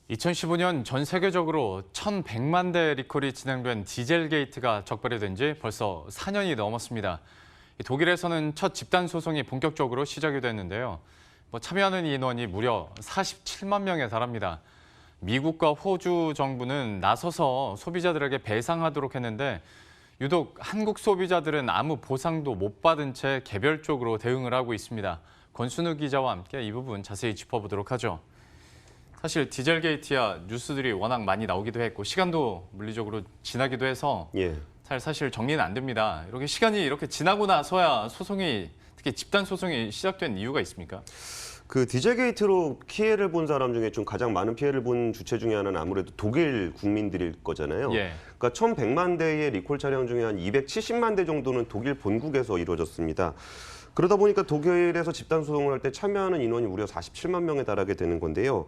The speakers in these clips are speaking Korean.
2015년 전 세계적으로 1,100만 대 리콜이 진행된 디젤 게이트가 적발이 된 지 벌써 4년이 넘었습니다. 독일에서는 첫 집단 소송이 본격적으로 시작이 됐는데요. 참여하는 인원이 무려 47만 명에 달합니다. 미국과 호주 정부는 나서서 소비자들에게 배상하도록 했는데 유독 한국 소비자들은 아무 보상도 못 받은 채 개별적으로 대응을 하고 있습니다. 권순우 기자와 함께 이 부분 자세히 짚어보도록 하죠. 사실 디젤게이트야 뉴스들이 워낙 많이 나오기도 했고 시간도 물리적으로 지나기도 해서 사실 정리는 안 됩니다. 이렇게 시간이 이렇게 지나고 나서야 소송이 특히 집단 소송이 시작된 이유가 있습니까? 그 디젤게이트로 피해를 본 사람 중에 좀 가장 많은 피해를 본 주체 중에 하나는 아무래도 독일 국민들일 거잖아요. 그러니까 1,100만 대의 리콜 차량 중에 한 270만 대 정도는 독일 본국에서 이루어졌습니다. 그러다 보니까 독일에서 집단 소송을 할 때 참여하는 인원이 무려 47만 명에 달하게 되는 건데요.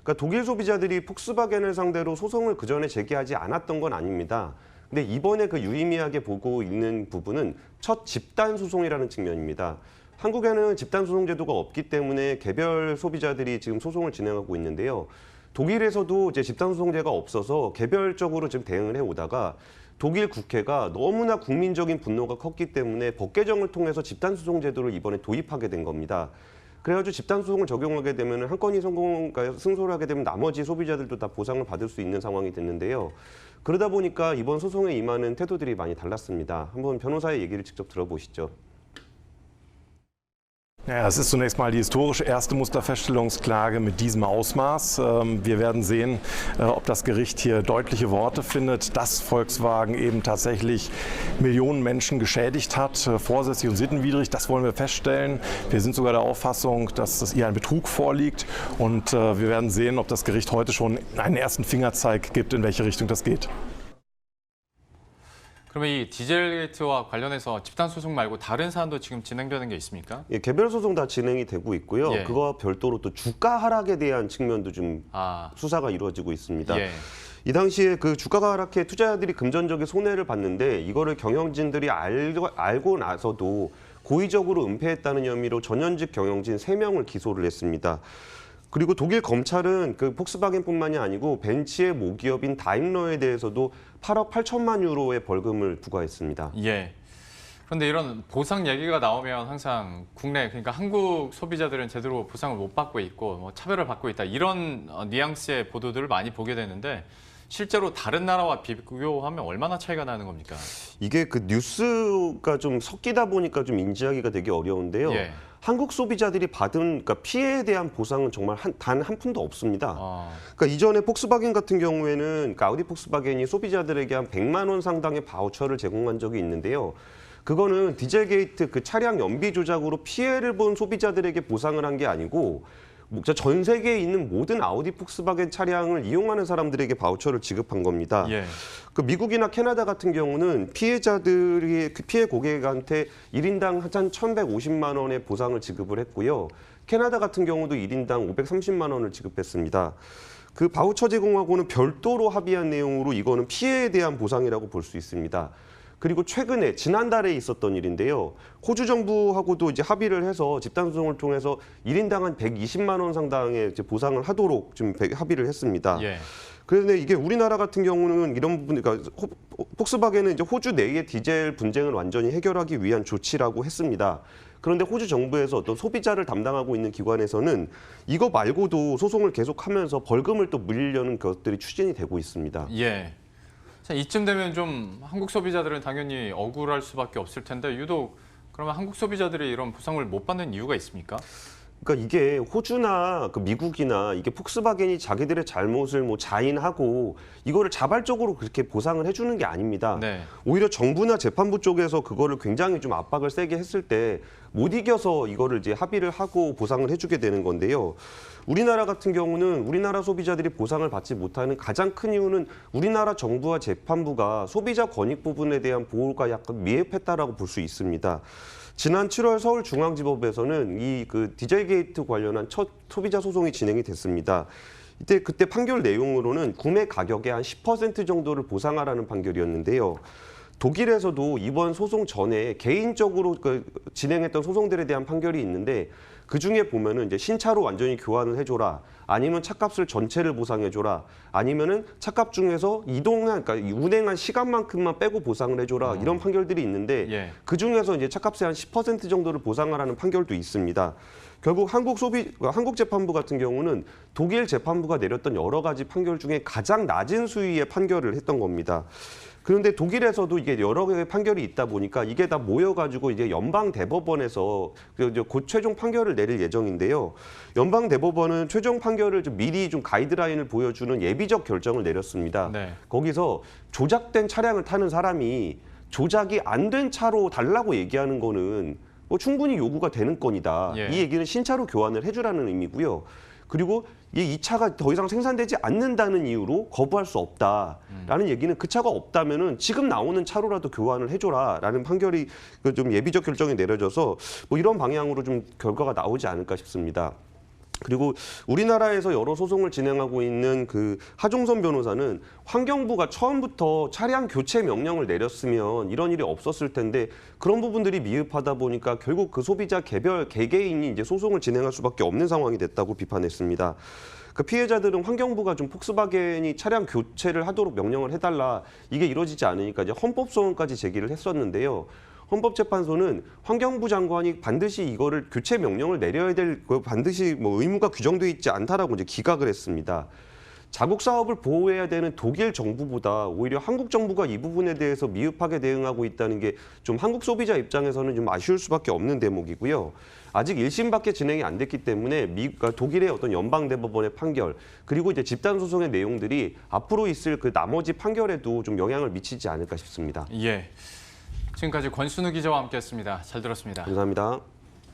그러니까 독일 소비자들이 폭스바겐을 상대로 소송을 그전에 제기하지 않았던 건 아닙니다. 근데 이번에 그 유의미하게 보고 있는 부분은 첫 집단 소송이라는 측면입니다. 한국에는 집단 소송 제도가 없기 때문에 개별 소비자들이 지금 소송을 진행하고 있는데요. 독일에서도 이제 집단 소송제가 없어서 개별적으로 지금 대응을 해오다가 독일 국회가 너무나 국민적인 분노가 컸기 때문에 법 개정을 통해서 집단 소송 제도를 이번에 도입하게 된 겁니다. 그래가지고 집단 소송을 적용하게 되면 한 건이 승소를 하게 되면 나머지 소비자들도 다 보상을 받을 수 있는 상황이 됐는데요. 그러다 보니까 이번 소송에 임하는 태도들이 많이 달랐습니다. 한번 변호사의 얘기를 직접 들어보시죠. Ja, es ist zunächst mal die historische erste Musterfeststellungsklage mit diesem Ausmaß. Wir werden sehen, ob das Gericht hier deutliche Worte findet, dass Volkswagen eben tatsächlich Millionen Menschen geschädigt hat, vorsätzlich und sittenwidrig. Das wollen wir feststellen. Wir sind sogar der Auffassung, dass hier ein Betrug vorliegt. Und wir werden sehen, ob das Gericht heute schon einen ersten Fingerzeig gibt, in welche Richtung das geht. 그러면 이 디젤게이트와 관련해서 집단 소송 말고 다른 사안도 지금 진행되는 게 있습니까? 개별 소송 다 진행이 되고 있고요. 그거와 별도로 또 주가 하락에 대한 측면도 좀 수사가 이루어지고 있습니다. 이 당시에 그 주가가 하락해 투자자들이 금전적인 손해를 봤는데 이거를 경영진들이 알고 나서도 고의적으로 은폐했다는 혐의로 전현직 경영진 3명을 기소를 했습니다. 그리고 독일 검찰은 그 폭스바겐뿐만이 아니고 벤츠의 모기업인 다임러에 대해서도 8억 8천만 유로의 벌금을 부과했습니다. 그런데 이런 보상 얘기가 나오면 항상 국내, 그러니까 한국 소비자들은 제대로 보상을 못 받고 있고 차별을 받고 있다. 이런 뉘앙스의 보도들을 많이 보게 되는데 실제로 다른 나라와 비교하면 얼마나 차이가 나는 겁니까? 이게 그 뉴스가 좀 섞이다 보니까 좀 인지하기가 되게 어려운데요. 한국 소비자들이 받은 그러니까 피해에 대한 보상은 정말 단 한 푼도 없습니다. 그러니까 이전에 폭스바겐 같은 경우에는 그러니까 아우디 폭스바겐이 소비자들에게 한 100만 원 상당의 바우처를 제공한 적이 있는데요. 그거는 디젤게이트 그 차량 연비 조작으로 피해를 본 소비자들에게 보상을 한 게 아니고 전 세계에 있는 모든 아우디 폭스바겐 차량을 이용하는 사람들에게 바우처를 지급한 겁니다. 그 미국이나 캐나다 같은 경우는 피해자들이 피해 고객한테 1인당 한 1,150만 원의 보상을 지급을 했고요. 캐나다 같은 경우도 1인당 530만 원을 지급했습니다. 그 바우처 제공하고는 별도로 합의한 내용으로 이거는 피해에 대한 보상이라고 볼 수 있습니다. 그리고 최근에 지난달에 있었던 일인데요. 호주 정부하고도 이제 합의를 해서 집단 소송을 통해서 1인당 한 120만 원 상당의 이제 보상을 하도록 좀 합의를 했습니다. 그런데 이게 우리나라 같은 경우는 이런 부분, 그러니까 폭스바겐은 이제 호주 내의 디젤 분쟁을 완전히 해결하기 위한 조치라고 했습니다. 그런데 호주 정부에서 어떤 소비자를 담당하고 있는 기관에서는 이거 말고도 소송을 계속하면서 벌금을 또 물리려는 것들이 추진이 되고 있습니다. 자, 이쯤 되면 좀 한국 소비자들은 당연히 억울할 수밖에 없을 텐데 유독 그러면 한국 소비자들이 이런 보상을 못 받는 이유가 있습니까? 그러니까 이게 호주나 그 미국이나 이게 폭스바겐이 자기들의 잘못을 자인하고 이거를 자발적으로 그렇게 보상을 해주는 게 아닙니다. 오히려 정부나 재판부 쪽에서 그거를 굉장히 좀 압박을 세게 했을 때 못 이겨서 이거를 이제 합의를 하고 보상을 해주게 되는 건데요. 우리나라 같은 경우는 우리나라 소비자들이 보상을 받지 못하는 가장 큰 이유는 우리나라 정부와 재판부가 소비자 권익 부분에 대한 보호가 약간 미흡했다라고 볼 수 있습니다. 지난 7월 서울중앙지법에서는 이 그 디젤게이트 관련한 첫 소비자 소송이 진행이 됐습니다. 그때 판결 내용으로는 구매 가격의 한 10% 정도를 보상하라는 판결이었는데요. 독일에서도 이번 소송 전에 개인적으로 진행했던 소송들에 대한 판결이 있는데 그 중에 보면은 이제 신차로 완전히 교환을 해줘라, 아니면 차값을 전체를 보상해줘라, 아니면은 차값 중에서 그러니까 운행한 시간만큼만 빼고 보상을 해줘라, 이런 판결들이 있는데 예. 그 중에서 이제 차값의 한 10% 정도를 보상하라는 판결도 있습니다. 결국 한국 재판부 같은 경우는 독일 재판부가 내렸던 여러 가지 판결 중에 가장 낮은 수위의 판결을 했던 겁니다. 그런데 독일에서도 이게 여러 개의 판결이 있다 보니까 이게 다 모여가지고 이제 연방 대법원에서 곧 최종 판결을 내릴 예정인데요. 연방 대법원은 최종 판결을 좀 미리 좀 가이드라인을 보여주는 예비적 결정을 내렸습니다. 네. 거기서 조작된 차량을 타는 사람이 조작이 안 된 차로 달라고 얘기하는 거는 충분히 요구가 되는 건이다. 예. 이 얘기는 신차로 교환을 해주라는 의미고요. 그리고 이 차가 더 이상 생산되지 않는다는 이유로 거부할 수 없다라는 얘기는 그 차가 없다면은 지금 나오는 차로라도 교환을 해줘라라는 판결이 좀 예비적 결정이 내려져서 이런 방향으로 좀 결과가 나오지 않을까 싶습니다. 그리고 우리나라에서 여러 소송을 진행하고 있는 그 하종선 변호사는 환경부가 처음부터 차량 교체 명령을 내렸으면 이런 일이 없었을 텐데 그런 부분들이 미흡하다 보니까 결국 그 소비자 개개인이 이제 소송을 진행할 수밖에 없는 상황이 됐다고 비판했습니다. 그 피해자들은 환경부가 좀 폭스바겐이 차량 교체를 하도록 명령을 해달라, 이게 이루어지지 않으니까 이제 헌법소원까지 제기를 했었는데요. 헌법재판소는 환경부 장관이 반드시 이거를 교체 명령을 내려야 될 반드시 의무가 규정돼 있지 않다라고 이제 기각을 했습니다. 자국 사업을 보호해야 되는 독일 정부보다 오히려 한국 정부가 이 부분에 대해서 미흡하게 대응하고 있다는 게 좀 한국 소비자 입장에서는 좀 아쉬울 수밖에 없는 대목이고요. 아직 1심밖에 진행이 안 됐기 때문에 독일의 어떤 연방대법원의 판결, 그리고 이제 집단 소송의 내용들이 앞으로 있을 그 나머지 판결에도 좀 영향을 미치지 않을까 싶습니다. 예. 지금까지 권순우 기자와 함께했습니다. 잘 들었습니다. 감사합니다.